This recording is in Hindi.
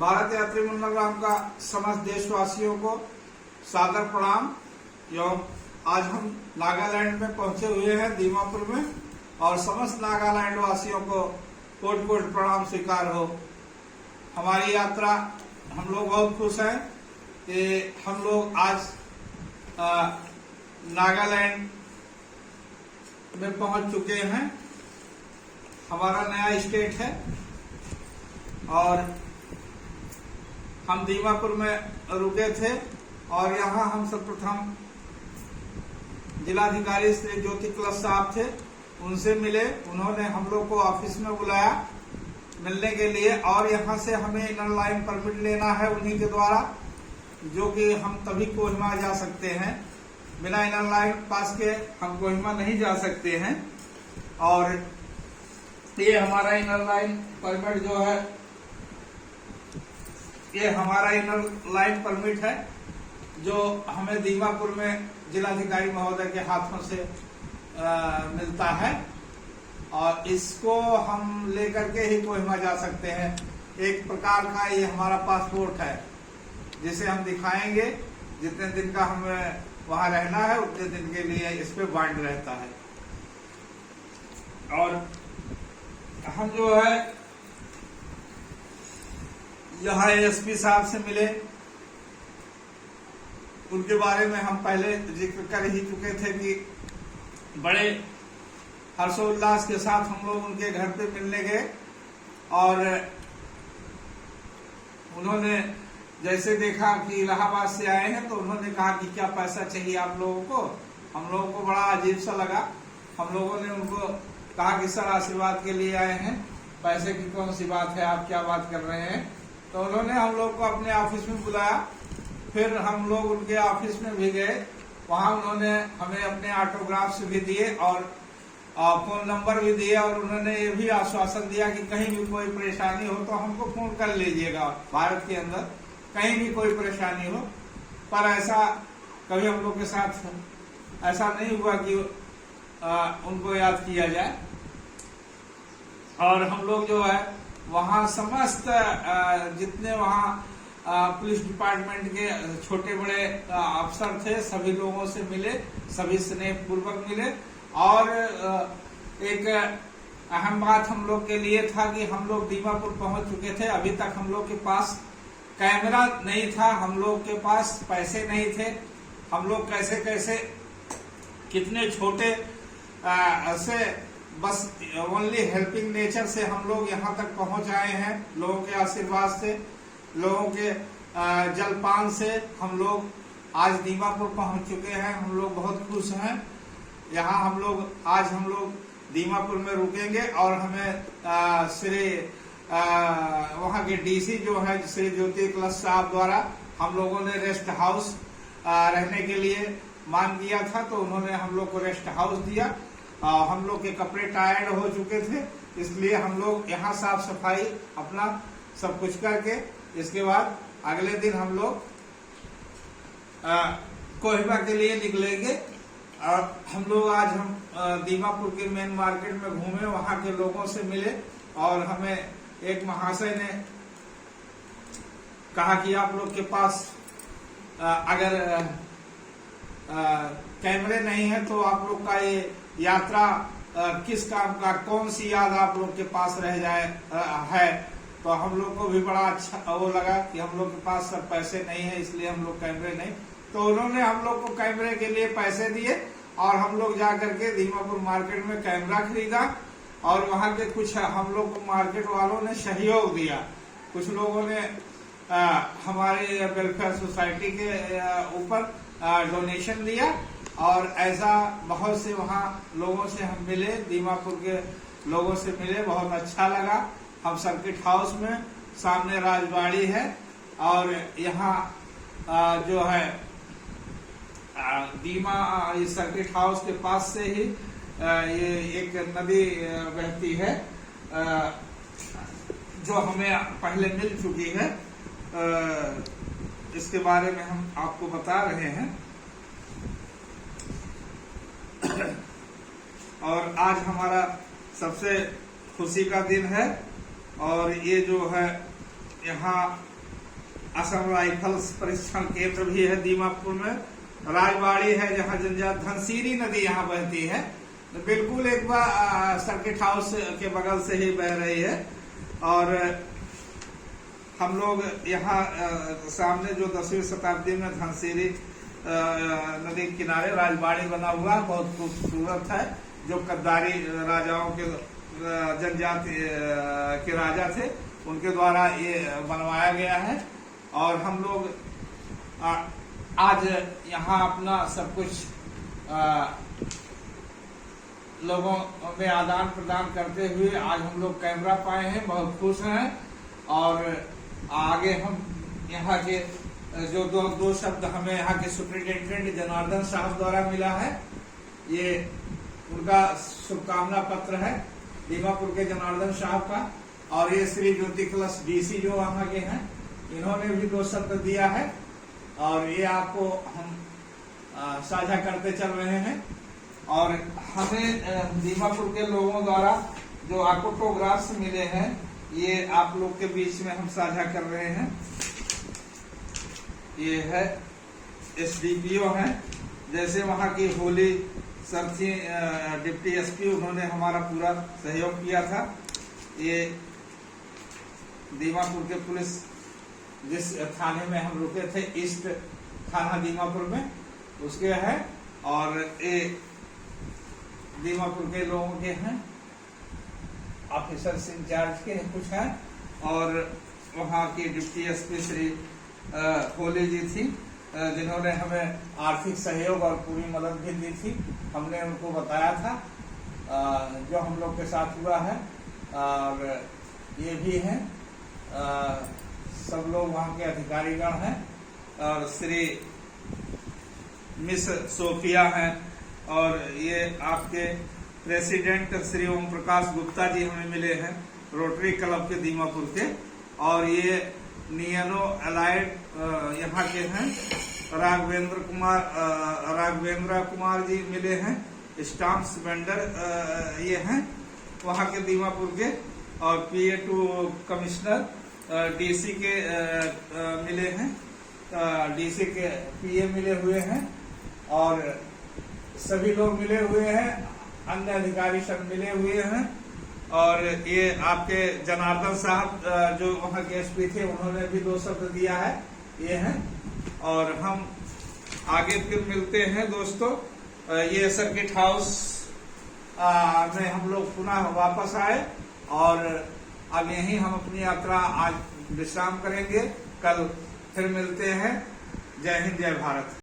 भारत यात्री मंडलग्राम का समस्त देशवासियों को सादर प्रणाम एवं आज हम नागालैंड में पहुंचे हुए हैं दीमापुर में और समस्त नागालैंड वासियों को कोटि कोटि प्रणाम स्वीकार हो। हमारी यात्रा हम लोग बहुत खुश हैं कि हम लोग आज नागालैंड में पहुंच चुके हैं। हमारा नया स्टेट है और हम दीमापुर में रुके थे और यहाँ हम सर्वप्रथम जिलाधिकारी श्री ज्योति कलश साहब थे, उनसे मिले। उन्होंने हम लोग को ऑफिस में बुलाया मिलने के लिए और यहाँ से हमें इनर लाइन परमिट लेना है उन्हीं के द्वारा, जो कि हम तभी कोहिमा जा सकते हैं। बिना इनर लाइन पास के हम कोहिमा नहीं जा सकते हैं। और ये हमारा इनर लाइन परमिट जो है, ये हमारा इनर लाइन परमिट है जो हमें दीमापुर में जिलाधिकारी महोदय के हाथों से मिलता है और इसको हम लेकर के ही कोहिमा जा सकते हैं। एक प्रकार का ये हमारा पासपोर्ट है जिसे हम दिखाएंगे। जितने दिन का हमें वहां रहना है उतने दिन के लिए इस पे बाइंड रहता है। और हम जो है यहाँ एसपी साहब से मिले, उनके बारे में हम पहले जिक्र कर ही चुके थे कि बड़े हर्षोल्लास के साथ हम लोग उनके घर पे मिलने गए और उन्होंने जैसे देखा कि इलाहाबाद से आए हैं तो उन्होंने कहा कि क्या पैसा चाहिए आप लोगों को। हम लोगों को बड़ा अजीब सा लगा। हम लोगों ने उनको कहा कि सर आशीर्वाद के लिए आए हैं, पैसे की कौन सी बात है, आप क्या बात कर रहे हैं। तो उन्होंने हम लोग को अपने ऑफिस में बुलाया। फिर हम लोग उनके ऑफिस में भी गए। वहां उन्होंने हमें अपने ऑटोग्राफ्स भी दिए और फोन नंबर भी दिए और उन्होंने ये भी आश्वासन दिया कि कहीं भी कोई परेशानी हो तो हमको फोन कर लीजिएगा। भारत के अंदर कहीं भी कोई परेशानी हो, पर ऐसा कभी हम लोग के साथ ऐसा नहीं हुआ कि उनको याद किया जाए। और हम लोग जो है वहाँ समस्त जितने वहाँ पुलिस डिपार्टमेंट के छोटे बड़े अफसर थे सभी लोगों से मिले, सभी स्नेह पूर्वक मिले। और एक अहम बात हम लोग के लिए था कि हम लोग दीमापुर पहुंच चुके थे। अभी तक हम लोग के पास कैमरा नहीं था, हम लोग के पास पैसे नहीं थे। हम लोग कैसे कैसे कितने छोटे से बस ओनली हेल्पिंग नेचर से हम लोग यहाँ तक पहुंच आए हैं। लोगों के आशीर्वाद से, लोगों के जलपान से हम लोग आज दीमापुर पहुंच चुके हैं। हम लोग बहुत खुश हैं। यहाँ हम लोग दीमापुर में रुकेंगे और हमें श्री वहाँ के डीसी जो है श्री ज्योति कलश साहब द्वारा हम लोगों ने रेस्ट हाउस रहने के लिए मांग किया था, तो उन्होंने हम लोग को रेस्ट हाउस दिया। हम लोग के कपड़े टायर्ड हो चुके थे, इसलिए हम लोग यहाँ साफ सफाई अपना सब कुछ करके इसके बाद अगले दिन हम लोग कोहिमा के लिए निकलेंगे। और हम लोग आज दीमापुर के मेन मार्केट में घूमे, वहाँ के लोगों से मिले और हमें एक महाशय ने कहा कि आप लोग के पास अगर कैमरे नहीं है तो आप लोग का ये यात्रा किस काम का, कौन सी याद आप लोग के पास रह जाए है। तो हम लोग को भी बड़ा अच्छा वो लगा कि हम लोग के पास सब पैसे नहीं है, इसलिए हम लोग कैमरे नहीं। तो उन्होंने हम लोग को कैमरे के लिए पैसे दिए और हम लोग जा करके दीमापुर मार्केट में कैमरा खरीदा। और वहाँ के कुछ हम लोग को मार्केट वालों ने सहयोग दिया। कुछ लोगों ने हमारे वेलफेयर सोसाइटी के ऊपर डोनेशन दिया और ऐसा बहुत से वहाँ लोगों से हम मिले, दीमापुर के लोगों से मिले, बहुत अच्छा लगा। हम सर्किट हाउस में, सामने राजबाड़ी है और यहाँ जो है दीमा इस सर्किट हाउस के पास से ही ये एक नदी बहती है जो हमें पहले मिल चुकी है। इसके बारे में हम आपको बता रहे हैं। और आज हमारा सबसे खुशी का दिन है और ये जो है यहाँ असम राइफल्स प्रशिक्षण केंद्र भी है दीमापुर में। राजबाड़ी है जहाँ जनजात, धनसीरी नदी यहाँ बहती है, तो बिल्कुल एक बार सर्किट हाउस के बगल से ही बह रही है। और हम लोग यहाँ सामने जो 10वीं शताब्दी में धनसीरी नदी के किनारे राजबाड़ी बना हुआ बहुत खूबसूरत है, जो कद्दारी राजाओं के जनजाति के राजा थे उनके द्वारा ये बनवाया गया है। और हम लोग आज यहाँ अपना सब कुछ लोगों में आदान प्रदान करते हुए आज हम लोग कैमरा पाए हैं, बहुत खुश हैं। और आगे हम यहाँ के जो दो शब्द हमें यहाँ के सुपरिटेंडेंट जनार्दन साहब द्वारा मिला है, ये उनका शुभकामना पत्र है दीमापुर के जनार्दन साहब का। और ये श्री ज्योति कलश डीसी जो वहाँ के हैं, इन्होंने भी 2 शब्द दिया है और ये आपको हम साझा करते चल रहे हैं। और हमें दीमापुर के लोगों द्वारा जो आपको फोटोग्राफ्स मिले हैं, ये आप लोग के बीच में हम साझा कर रहे हैं। ये है एसडीपीओ हैं, जैसे वहाँ की होली सर थी डिप्टी एसपी, उन्होंने हमारा पूरा सहयोग किया था। ये दीमापुर के पुलिस जिस थाने में हम रुके थे, ईस्ट थाना दीमापुर में, उसके है। और ये दीमापुर के लोगों के हैं, ऑफिसर्स इंचार्ज के कुछ हैं। और वहाँ की डिप्टी एसपी श्री होली जी थी, जिन्होंने हमें आर्थिक सहयोग और पूरी मदद भी दी थी। हमने उनको बताया था जो हम लोग के साथ हुआ है। और ये भी हैं, सब लोग वहाँ के अधिकारीगण हैं। और श्री मिस सोफिया हैं, और ये आपके प्रेसिडेंट श्री ओम प्रकाश गुप्ता जी हमें मिले हैं, रोटरी क्लब के दीमापुर के। और ये नियनो अलाइड यहाँ के हैं, राघवेंद्र कुमार जी मिले हैं, स्टाम्प्स वेंडर ये हैं वहाँ के दीमापुर के। और PA2 कमिश्नर डीसी के मिले हैं, डीसी के PA मिले हुए हैं, और सभी लोग मिले हुए हैं, अन्य अधिकारी सब मिले हुए हैं। और ये आपके जनार्दन साहब जो वहाँ के एसपी थे, उन्होंने भी 2 शब्द दिया है, ये हैं। और हम आगे फिर मिलते हैं दोस्तों। ये सर्किट हाउस में हम लोग पुनः वापस आए और अब यहीं हम अपनी यात्रा आज विश्राम करेंगे। कल फिर मिलते हैं। जय हिंद, जय भारत।